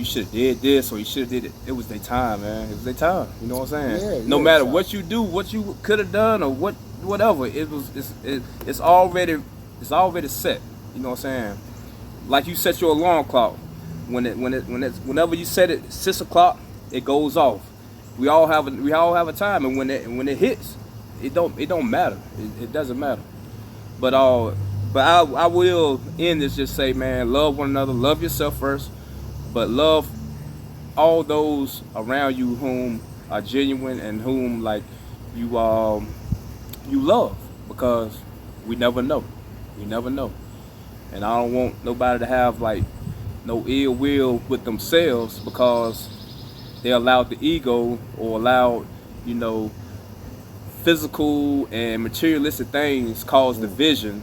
should have did this or you should have did it. It was their time, man. It was their time. You know what I'm saying? No matter what you do, what you could have done, or whatever, it's already set. You know what I'm saying? Like you set your alarm clock. whenever you set it 6 o'clock, it goes off. We all have a time, and when it hits, it don't matter. It doesn't matter. But I will end this just say, man, love one another, love yourself first, but love all those around you whom are genuine and whom like you love, because we never know. And I don't want nobody to have like no ill will with themselves because they allowed the ego or allowed, physical and materialistic things cause division.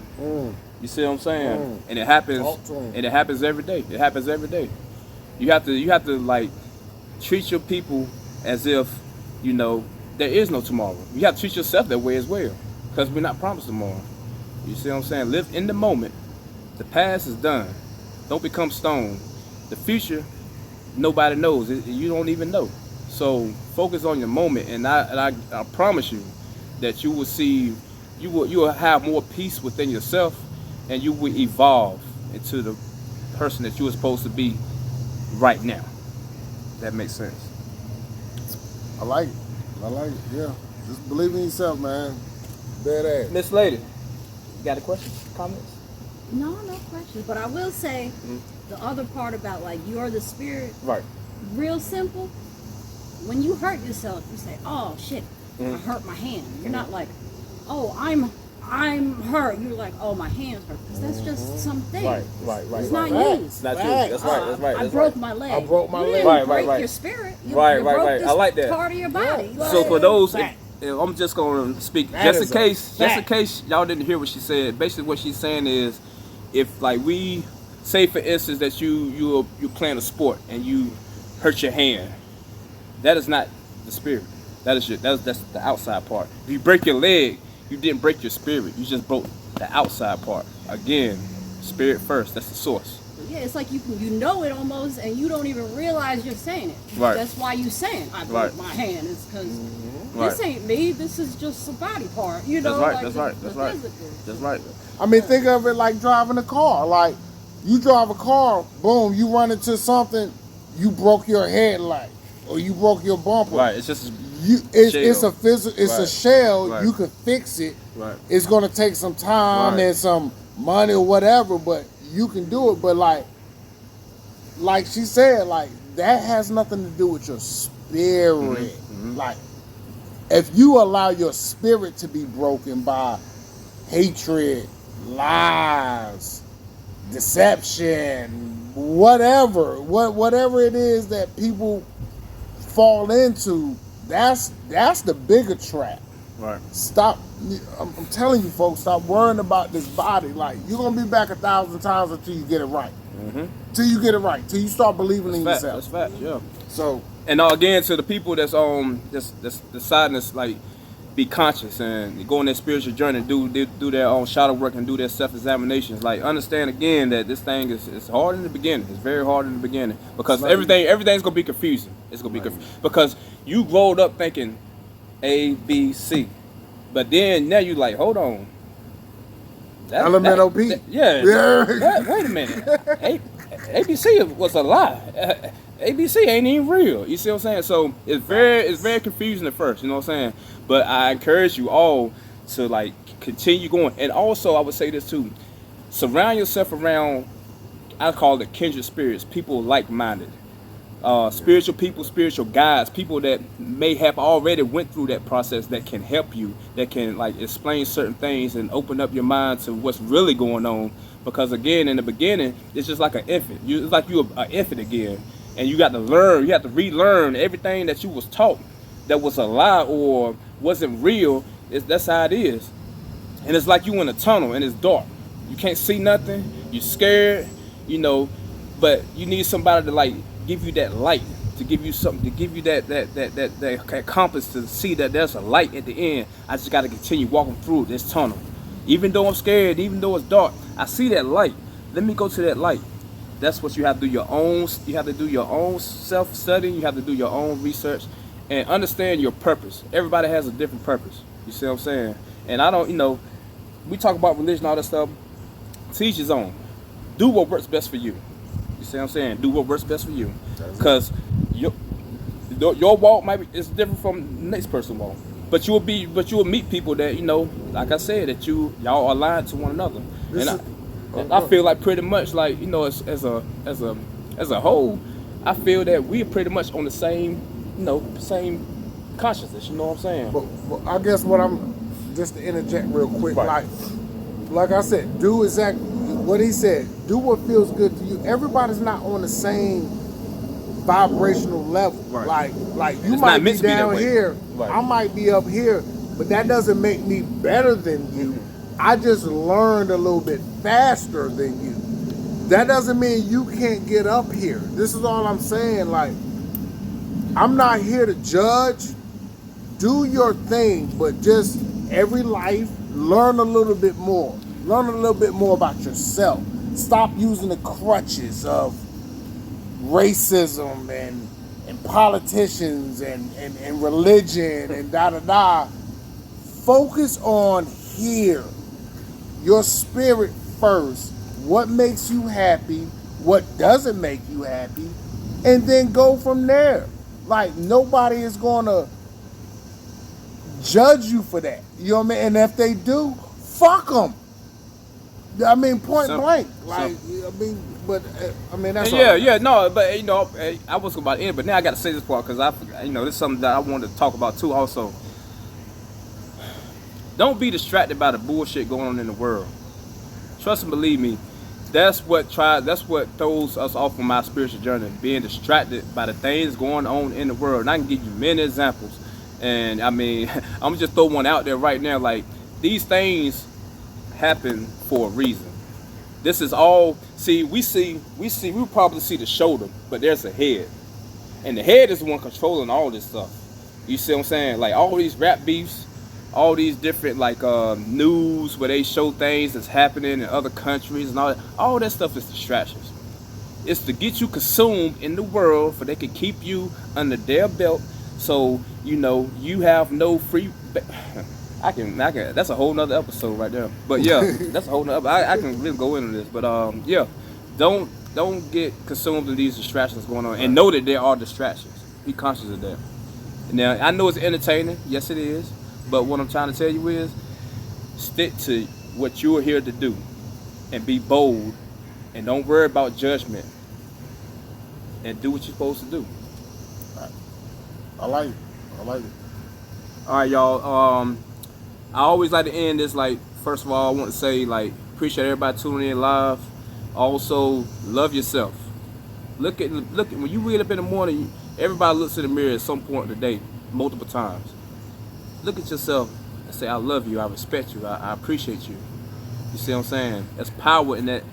You see what I'm saying? And it happens every day. It happens every day. You have to like treat your people as if, there is no tomorrow. You have to treat yourself that way as well, because we're not promised tomorrow. You see what I'm saying? Live in the moment. The past is done. Don't become stone. The future, nobody knows. You don't even know. So focus on your moment, and I promise you that you will see, you will have more peace within yourself, and you will evolve into the person that you were supposed to be right now. That makes sense. I like it. Yeah. Just believe in yourself, man. Dead ass. Miss Lady, you got a question? Comments? No questions. But I will say the other part about like you're the spirit. Right. Real simple. When you hurt yourself, you say, "Oh shit, I hurt my hand." You're not like, "Oh, I'm hurt." You're like, "Oh, my hand's hurt," because that's just something. Right. It's not you. It's not you. That's right. I broke my leg. I broke my leg. You didn't break Right. your spirit. You Right. broke this I like that. part of your body. So for those, Fact. I'm just gonna speak That just is in a case fact. y'all didn't hear what she said. Basically, what she's saying is, if like we say for instance that you playing a sport and you hurt your hand, that is not the spirit. That's the outside part. If you break your leg, you didn't break your spirit. You just broke the outside part. Again, spirit first. That's the source. Yeah, it's like you know it almost, and you don't even realize you're saying it. Right. That's why you saying I broke my hand. It's because this ain't me. This is just a body part. You know. That's right. That's right. I mean, think of it like driving a car. Like, you drive a car, boom, you run into something, you broke your headlight, or you broke your bumper. Right. It's just It's a physical. It's a shell. Right. You can fix it. Right. It's gonna take some time and some money or whatever, but you can do it. But like she said, like that has nothing to do with your spirit. Like, if you allow your spirit to be broken by hatred, lies, deception, whatever it is that people fall into, that's the bigger trap. right. Stop. I'm telling you, folks, stop worrying about this body. Like, you're gonna be back 1,000 times until you get it right. Till you get it right. Till you start believing in yourself. That's fact. Yeah. So, and again, to the people that's deciding to like be conscious and go on their spiritual journey, do their own shadow work and do their self-examinations. Like, understand again that this thing is hard in the beginning. It's very hard in the beginning because everything's gonna be confusing. It's gonna be confusing because you rolled up thinking A, B, C, but then now you like, hold on. elemental P. Wait a minute. ABC was a lie. ABC ain't even real. You see what I'm saying? So it's very confusing at first. You know what I'm saying? But I encourage you all to like continue going. And also, I would say this too: surround yourself around, I call it kindred spirits, people like-minded, spiritual people, spiritual guides, people that may have already went through that process that can help you, that can like explain certain things and open up your mind to what's really going on. Because again, in the beginning, it's just like an infant. It's like you're an infant again. And you got to learn, you have to relearn everything that you was taught that was a lie or wasn't real. That's how it is. And it's like you in a tunnel and it's dark. You can't see nothing. You're scared, but you need somebody to like give you that light, to give you something, to give you that compass to see that there's a light at the end. I just got to continue walking through this tunnel. Even though I'm scared, even though it's dark, I see that light. Let me go to that light. That's what you have to do. You have to do your own self-study. You have to do your own research and understand your purpose. Everybody has a different purpose. You see what I'm saying? And I don't, we talk about religion, all that stuff. To each his own. Do what works best for you. You see what I'm saying? Do what works best for you. Because your walk might be is different from the next person's walk. But you will meet people that, you know, like I said, that y'all are aligned to one another. And I feel like pretty much like, you know, as a whole, I feel that we're pretty much on the same, you know, same consciousness, you know what I'm saying? But I guess what I'm just to interject real quick, Right. like I said, do exactly what he said. Do what feels good to you. Everybody's not on the same vibrational level. Right. Like you It's might not be meant to be that down way. here, Right. I might be up here, but that doesn't make me better than you. I just learned a little bit faster than you. That doesn't mean you can't get up here. This is all I'm saying. Like, I'm not here to judge. Do your thing, but just every life, learn a little bit more. Learn a little bit more about yourself. Stop using the crutches of racism and politicians and religion and da-da-da. Focus on here. Your spirit first. What makes you happy? What doesn't make you happy? And then go from there. Like, nobody is going to judge you for that. You know what I mean? And if they do, fuck them. I mean, point blank. Like, I mean, but I mean, that's no, but you know, I was about to end, but now I got to say this part because you know, this is something that I wanted to talk about too. Also, don't be distracted by the bullshit going on in the world. Trust and believe me, that's what throws us off on my spiritual journey. Being distracted by the things going on in the world. And I can give you many examples. And I mean, I'm gonna just throw one out there right now. Like, these things happen for a reason. This is all. See, we probably see the shoulder, but there's a head, and the head is the one controlling all this stuff. You see what I'm saying? Like, all these rap beefs, all these different like news where they show things that's happening in other countries and all that stuff is distractions. It's to get you consumed in the world, for they can keep you under their belt. So, you know, you have no free. I can. That's a whole nother episode right there. But yeah, that's a whole nother. I can really go into this. But yeah, don't get consumed in these distractions going on, and know that there are distractions. Be conscious of that. Now, I know it's entertaining. Yes, it is. But what I'm trying to tell you is, stick to what you're here to do, and be bold, and don't worry about judgment, and do what you're supposed to do. I like it. All right, y'all. I always like to end this, like, first of all, I want to say, like, appreciate everybody tuning in live. Also, love yourself. Look at when you wake up in the morning, everybody looks in the mirror at some point in the day, multiple times. Look at yourself and say, I love you, I respect you, I appreciate you. You see what I'm saying? There's power in that,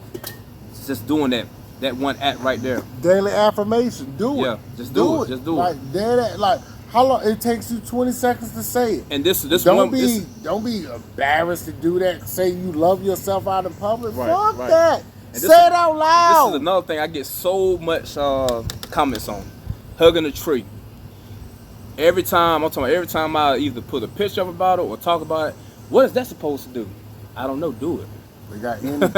just doing that one act right there. Daily affirmation. Do it. Yeah, just do it. Just do it. Like, dead. Like, how long it takes you? 20 seconds to say it. And this don't be embarrassed to do that. Say you love yourself out in public. Right, Fuck right. that. And Say it out loud. This is another thing I get so much comments on. Hugging a tree. Every time I either put a picture up about it or talk about it, what is that supposed to do? I don't know. Do it. We got energy,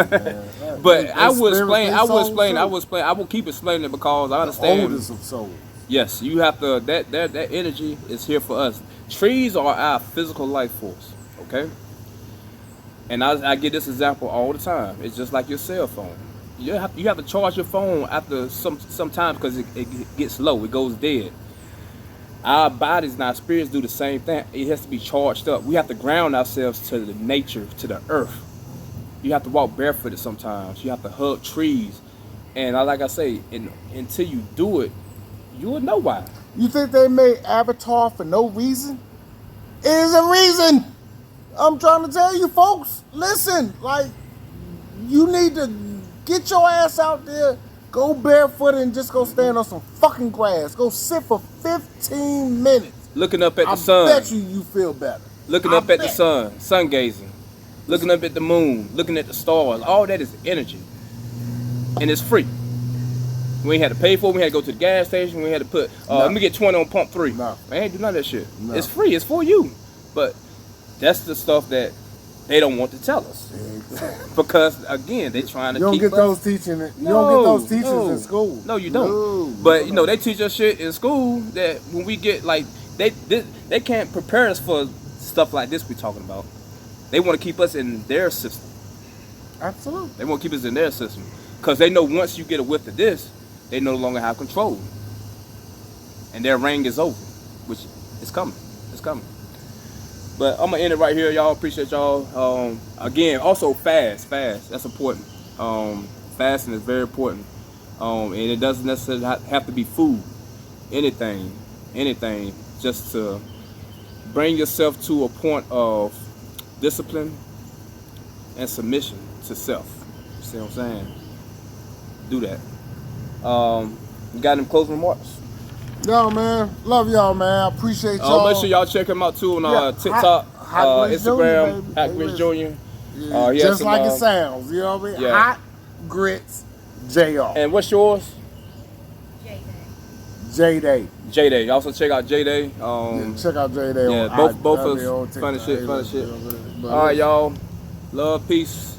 But I will explain. I will keep explaining it because I understand. The oldest of souls. Yes, you have to. That energy is here for us. Trees are our physical life force. Okay. And I give this example all the time. It's just like your cell phone. You have to charge your phone after some time because it gets low. It goes dead. Our bodies and our spirits do the same thing. It has to be charged up. We have to ground ourselves to the nature, to the earth. You have to walk barefooted sometimes. You have to hug trees. And like I say, until you do it, you will know why. You think they made Avatar for no reason? It is a reason. I'm trying to tell you folks, listen, like, you need to get your ass out there, go barefoot and just go stand on some fucking grass. Go sit for 15 minutes. Looking up at the sun. I bet you feel better. Looking up at the sun, sun gazing. Looking up at the moon, looking at the stars. All that is energy. And it's free. We ain't had to pay for it. We had to go to the gas station. We had to put, let me get 20 on pump 3. No. I ain't do none of that shit. No. It's free. It's for you. But that's the stuff that they don't want to tell us because again they trying to You don't keep get us. those teaching. You don't No, get those teachers no. in school. No, you don't. No, But you know they teach us shit in school that when we get like they can't prepare us for stuff like this we're talking about. They want to keep us in their system. Absolutely. They want to keep us in their system because they know once you get a whiff of this, they no longer have control, and their reign is over, which is coming. It's coming. But I'm gonna end it right here, y'all. Appreciate y'all. Again, also fast. That's important. Fasting is very important, and it doesn't necessarily have to be food. Anything, just to bring yourself to a point of discipline and submission to self. You see what I'm saying? Do that. You got any closing remarks? No, man. Love y'all, man. I appreciate y'all. Make sure y'all check him out too on Yeah, TikTok, Hot Grits Instagram, Jr., Hot baby. Grits Hey, Jr. Yeah, he has just some, like it sounds. You know what I mean? yeah. Hot Grits Jr. And what's yours? J-Day. J-Day. Also check out J-Day. Check out J-Day. Yeah, on both IG, of us. on Funny TikTok. shit. But All right, y'all. Love, peace.